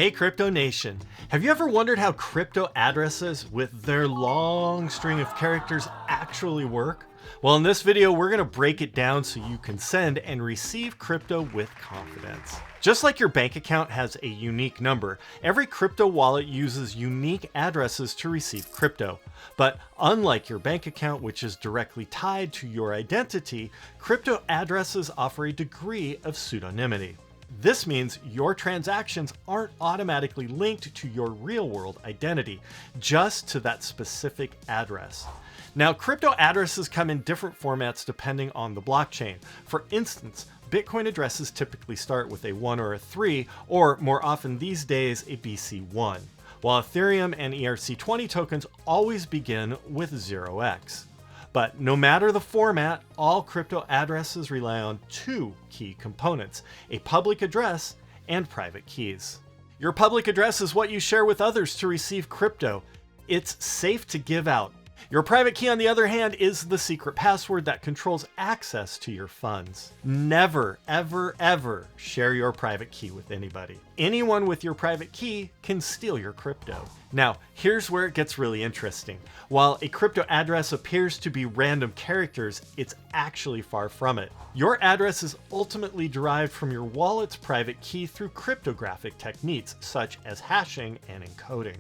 Hey Crypto Nation, have you ever wondered how crypto addresses with their long string of characters actually work? Well, in this video, we're gonna break it down so you can send and receive crypto with confidence. Just like your bank account has a unique number, every crypto wallet uses unique addresses to receive crypto. But unlike your bank account, which is directly tied to your identity, crypto addresses offer a degree of pseudonymity. This means your transactions aren't automatically linked to your real-world identity, just to that specific address. Now, crypto addresses come in different formats depending on the blockchain. For instance, Bitcoin addresses typically start with a 1 or a 3, or more often these days, a BC1, while Ethereum and ERC20 tokens always begin with 0x. But no matter the format, all crypto addresses rely on two key components: a public address and private keys. Your public address is what you share with others to receive crypto. It's safe to give out. Your private key, on the other hand, is the secret password that controls access to your funds. Never, ever, ever share your private key with anybody. Anyone with your private key can steal your crypto. Now, here's where it gets really interesting. While a crypto address appears to be random characters, it's actually far from it. Your address is ultimately derived from your wallet's private key through cryptographic techniques, such as hashing and encoding.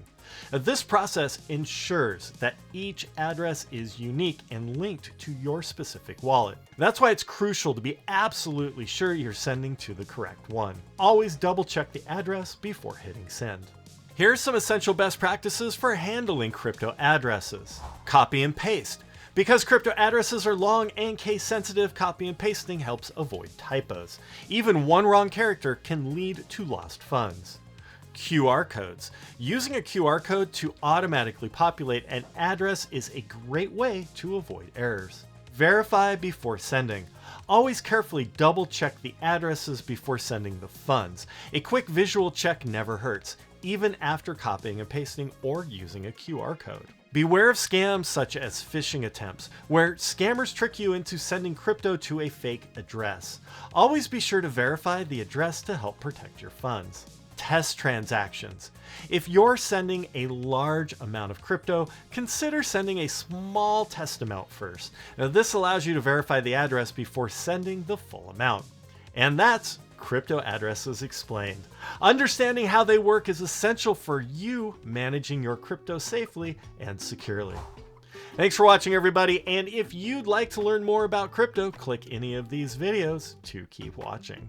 This process ensures that each address is unique and linked to your specific wallet. That's why it's crucial to be absolutely sure you're sending to the correct one. Always double check the address before hitting send. Here's some essential best practices for handling crypto addresses. Copy and paste. Because crypto addresses are long and case sensitive, copy and pasting helps avoid typos. Even one wrong character can lead to lost funds. QR codes. Using a QR code to automatically populate an address is a great way to avoid errors. Verify before sending. Always carefully double check the addresses before sending the funds. A quick visual check never hurts, even after copying and pasting or using a QR code. Beware of scams such as phishing attempts, where scammers trick you into sending crypto to a fake address. Always be sure to verify the address to help protect your funds. Test transactions. If you're sending a large amount of crypto, consider sending a small test amount first. Now, this allows you to verify the address before sending the full amount. And that's crypto addresses explained. Understanding how they work is essential for you managing your crypto safely and securely. Thanks for watching, everybody, and if you'd like to learn more about crypto, click any of these videos to keep watching.